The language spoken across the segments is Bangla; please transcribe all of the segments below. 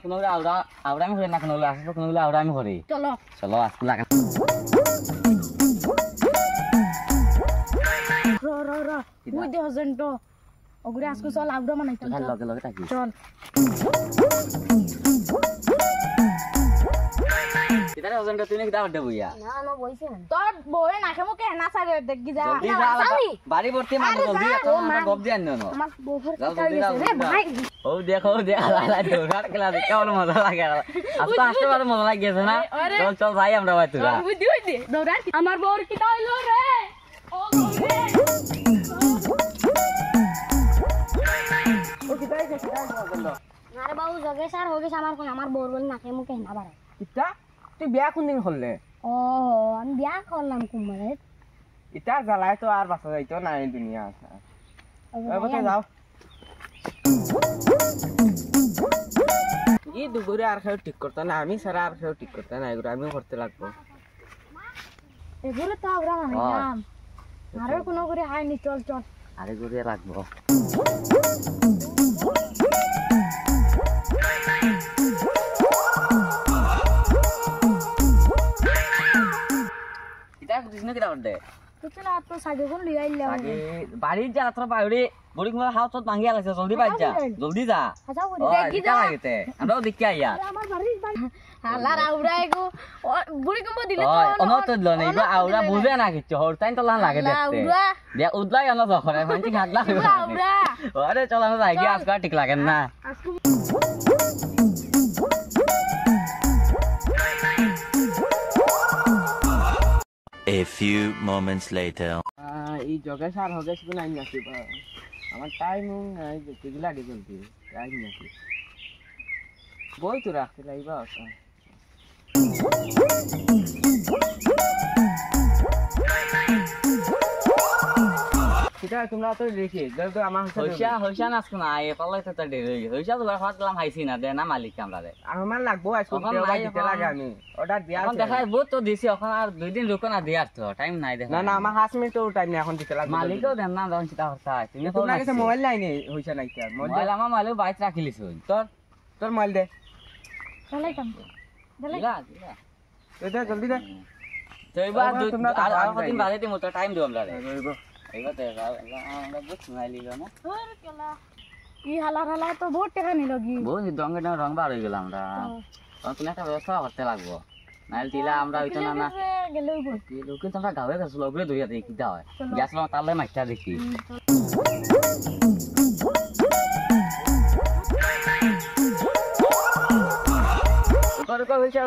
কোনো আউরা আউরা আমি করি না কোনো আসলে কোনো আউরা আমি করি চলো চলো আজকে লাগা র ওই দে হজেন্ট ওগুরে আজকে চল আউরা মানাইতাম চল লগে লগে থাকি চল কিদারে হজেন্ট তুই নাকি দাও দে বইয়া না না বইছে না তোর বউরে নাকে মুখে না সারে দেখি যা জলদি যা বাড়ি ভর্তি মানুষ জলদি আমরা গপ দি আননো না আমার বউর কথা হইছে রে ভাই ও দেখো লা দৌড়ার খেলা দেখে কেমন মজা লাগে আজকে আসতে পারে মজা লাগছে না চল চল যাই আমরা ভাই তোরা বুদ্ধি হইছে দৌড়ার আমার বউর কি হইলো রে ও রে ও কি তাই বললো আরে বাবু জগে স্যার হোগে আমার বউর বল নাকে মুখে না বাড়ায় ইতা তুই বিয়া কোন দিন করলে ও আমি বিয়া করলাম কুমারে ইতা জ্বালায় তো আর বাঁচা যাইতো না এই দুনিয়া আছে যাও ই দুপুরে আর কেউ ঠিক করতো না আমি সারা আর কেউ ঠিক করতো না এগুলো আমিও করতে লাগবো এগুলো তো আমরা মানলাম আরো কোনো করে হাইনি চল চল আরে গড়িয়া লাগবো কিটা বুঝিস না কিটা করতে কিছু না তো সাগে কোন লিয়ে আইলাম আগে বাড়ির যা তোর বাইরে বড়ি কোন হাউস তো ভাঙি আলাইছে জলদি বাইর যা জলদি যা আচ্ছা ওরে দেখি যা লাগতে আমরাও দেখি আইয়া আমার বাড়ির আল্লাহ রাউরাই গো বুড়ি কম দিলে ওই অন তো দিল না ইবা আউরা বুঝে না কিছু হরতাইন তো লান লাগে দেখতে দে উদলাই অন যখন মানছি খাগলা আউরা আরে চল আমরা যাই গিয়ে আজকে ঠিক লাগেন না A few moments later. এই জগে সার হবে শুধু নাই নাকি আমার টাইম নাই দেখতে লাগে জলদি টাইম নাকি বই তো রাখতে লাইবা সেটা তোমরা তো দেখি তো আমার হইসা না আজকে না এ পাল্লাই তো দেরি হই হইসা তো খাওয়া দিলাম হাইছি না দে না মালিক আমরা রে আমার লাগবো আজকে দেওয়া দিতে লাগে আমি অর্ডার দিয়া এখন দেখাই বহুত তো দিছি এখন আর 2 দিন রুকো না দিয়ার তো টাইম নাই দেখা না না আমার 5 মিনিট তো টাইম নাই এখন দিতে লাগবে মালিকও দেন না দন চিন্তা করতা তুমি তো তোমার কাছে মোবাইল নাই নেই হইছে নাই কি মোবাইল আমার মোবাইল বাইত রাখিলিস তোর মোবাইল দে চলাইতাম দিলা দিলা দে জলদি দে তো এবার আর কতদিন বাদে দিমু তো টাইম দিও আমরা রে এইবার তো আমরা বুঝ নাই লিলো না ওরে কেলা ই হালা তো বহুত টাকা নিল কি বহুত রং বার হয়ে গেল আমরা তুমি একটা ব্যবস্থা করতে লাগবো নাইল দিলা আমরা হইতো না না গেলেও গো লোকে তোমরা গাওয়ে গেছো লগরে ধইয়া দেখি কি হয় গেছলাম তারলে মাইটা দেখি করে কই হইছে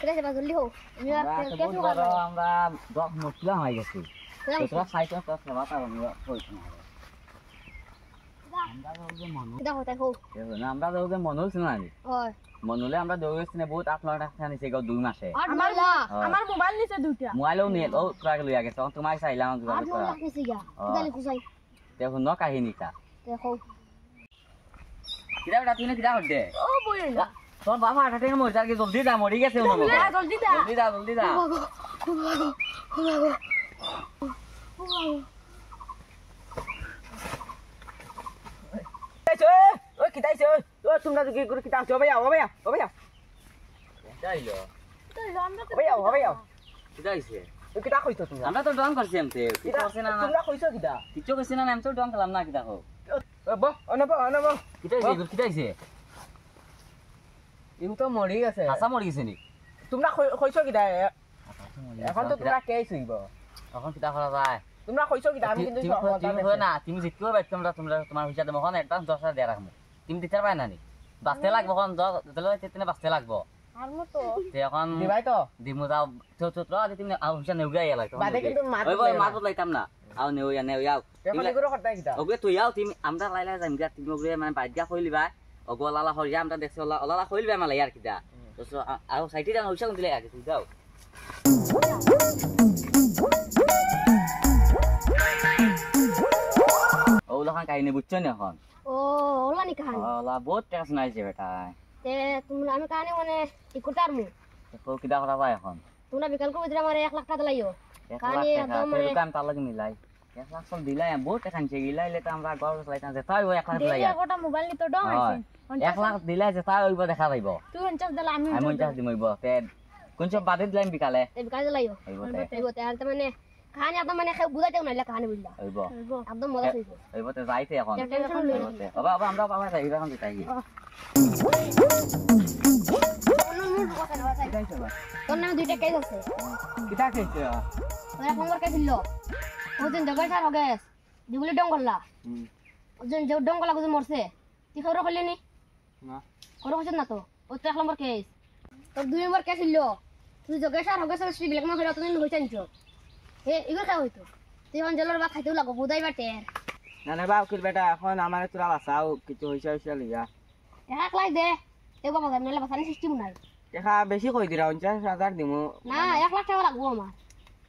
ঠিক আছে জলদি হো আমি আর কে শুরু করব আমরা দক মুটলা হয়ে গেছি তোরা সাইতে তো সেবা তা হইছে না আমরা যে মনু কিটা হতে হো আমরা যে মনুল ছিনা হয় মনুলে আমরা দৌড়েছিনে বহুত 8 লাখ টাকা নিছে গো 2 মাসে আমার মোবাইল নিছে দুইটা মোবাইলও নিয়ে ও ট্রাক লইয়া গেছে তোমার চাইলাম যোগাযোগ করা আর নিছে গা কিদালি খুসাই দেখো ন কাহিনীটা দেখো কিরা বেটা তুই না কিরা হতে ও বইলা তোর বাবা আটা থেকে মরে যাকে জলদি যা মরি গেছে ওনো জলদি দা জলদি যা ওই কি তাইছে ওই তোমরা কি করে কি তামছো ভাইয়া ও ভাইয়া যাইলো ভাইয়া কিদাইছে ওই কিটা কইছো তুমি আমরা তো ডং করছি এমতে কি করছ না তোমরা কইছো কিটা কিছু কইছ না আমি তো ডং করলাম না কিটা হো ব অনব কিদাইছে ইউ তো মরি গেছে হাসা মরি গেছে নি তোমরা কইছো কিটা এখন তো তোমরা কেই হইব এখন কিটা করা যায় তোমরা কইছো কিটা আমি কিন্তু তুমি হয় না তুমি জিতকো বাইত তোমরা তোমার হিসাবে মখন অ্যাডভান্স 10000 দেয়া রাখমু তুমি দিতে পারবে না নি বাঁচতে লাগবে এখন দিলে তেনে বাঁচতে লাগবে আর মতো তে এখন দিবাই তো দিমু দাও তো আদি তুমি আউ হিসাব নেউগাই লাগতো বাদে কিন্তু ওই বই মাত লাইতাম না আউ নেউয়া এখন এগুলো করতে কিটা ওকে তুই আও তুমি আমরা লাইলা যাম গা তুমি ওগরে মানে বাইজা কইলিবা ওগো লালা হরিয়া আমরা দেখছ লালা কইলিবা মালা ইয়ার কিটা তো আউ সাইটি দাও হিসাব দিলে আগে তুই যাও ওলাখান কাহিনী বুঝছো না এখন ও ওলা নি কাহিনী ওলা বহুত টাকা শোনাইছে বেটা তে তোমরা আমি কাহিনী মানে ই করতার মু তো কিটা করা যায় এখন তোমরা বিকাল করে দিলে আমারে 1 লাখ টাকা লাইও কাহিনী একদম মানে কাম তার লাগে মিলাই 1 লাখ সব দিলাই বহুত টাকা নিছে গিলাইলে তো আমরা গড় লাইতাম যে তাই 1 লাখ দেই লাই গোটা মোবাইল নি তো ডং আছে 1 লাখ দিলে যেটা হইব দেখা যাইব তুই 50 দিলে আমি আমি 50 দিম হইব তে কোন সব বাদে দিলাম বিকালে বিকালে লাইও হইব তে আর মানে খানি একদম মানে বুঝাইতেও নাইলে খানি বুঝলা হইব একদম মজা হইব হইব তে যাইতে এখন টেনশন লই হইব তে বাবা বাবা আমরা বাবা যাই এখন যাই তোর নামে দুইটা কেস আছে কিটা খাইছে ওরা ফোন করে দিল ওদিন জগাই স্যার হবে দিবলি ডং করলা ওদিন যে ডং করলা কোদিন মরছে তুই খবর করলি নি না খবর করছিস না তো ও তো 1 নম্বর কেস তোর 2 নম্বর কেস ছিল তুই জগাই স্যার হবে স্যার স্ট্রিক লেখনা করে তুমি হইছ নিছ এগুলো খাই হইতো তুই এখন জেলার বা খাইতেও লাগো বুঝাই বাটে না না বাবা উকিল বেটা এখন আমার তোরা বাঁচাও কিছু হইছে লিয়া 1 লাখ দে এগো বাবা মেলে বাসানি সিস্টেম নাই দেখা বেশি কই দিরা 49,000 দিমু না 1 লাখ টাকা লাগবো আমার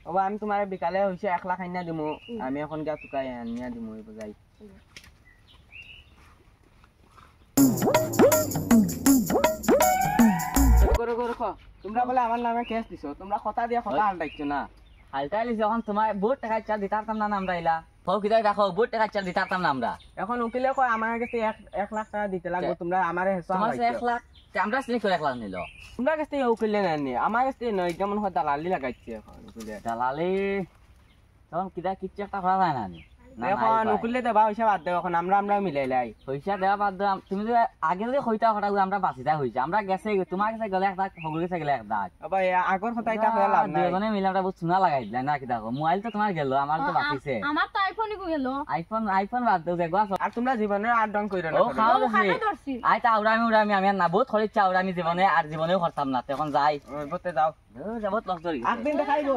বাবা আমি তোমার বিকালে হইছে 1 লাখ আইনা দিমু আমি এখন যা তুকাই আনিয়া দিমু এই বুঝাই করো করো খ তোমরা বলে আমার নামে কেস দিছো তোমরা কথা দিয়া কথা আলটাইছো না হালতালি যখন তোমার বহুত টাকা চাল দিতাম না আমরা ইলা ফাও কিদাই রাখো বহুত টাকা চাল দিতাম না আমরা এখন উকিলে কয় আমার কাছে 1 লাখ টাকা দিতে লাগবে তোমরা আমারে হিসাব তোমার 1 লাখ আমরা সিলেক্ট করে 1 লাখ নিল তোমরা কাছে উকিলে নেননি আমার কাছে নয় যেমন হয় দালালি লাগাইছে এখন উকিলে দালালি তখন কিদা কিচ্ছু একটা করা যায় না এখন উকিলে দেবা হিসাব বাদ দেব এখন আমরা মিলাইলাই পয়সা দেওয়া বাদ দাও তুমি যদি আগে যদি কইতা কথা আমরা বাঁচিতা হইছে আমরা গেছে তোমার কাছে গেলে এক দাগ হগুর কাছে গেলে এক দাগ বাবা আগর কথা এটা হয়ে লাভ নাই দুজনে মিলে আমরা বহুত চুনা লাগাই দিলা না কি দেখো মোবাইল তো তোমার গেল আমার তো বাঁচিছে আমার তো আইফোনই গেল আইফোন বাদ দাও দেখবা আর তোমরা জীবনে আর ডং কইরা না ও খাও দছি আইতা উড়ামি আমি না বহুত খরচ চা উড়ামি জীবনে আর জীবনেও করতাম না তখন যাই বতে যাও যাবত লস ধরি একদিন দেখাইবো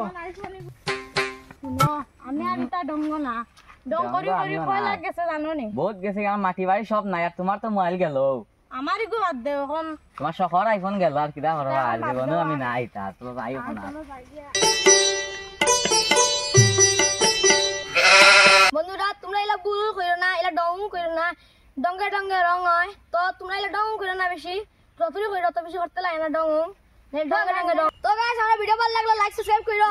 শুনো আমি আর এটা ডঙ্গ না ডং করি করি কয় লাগ গেছে জানো নি বহুত গেছে আমার মাটি বাড়ি সব নাই আর তোমার তো মোবাইল গেল আমারই গো বাদ দে এখন তোমার শখর আইফোন গেল আর কিদা করবা আর জীবনেও আমি নাই তা তো যাই এখন আর বন্ধুরা তোমরা এলা ভুল কইরো না এলা ডং কইরো না ডঙ্গে ডঙ্গে রং হয় তো তোমরা এলা ডং কইরো না বেশি যতই কইরো তত বেশি করতে লাগে না ডং ডঙ্গে ডঙ্গে ডং তো গাইস আমার ভিডিও ভালো লাগলে লাইক সাবস্ক্রাইব কইরো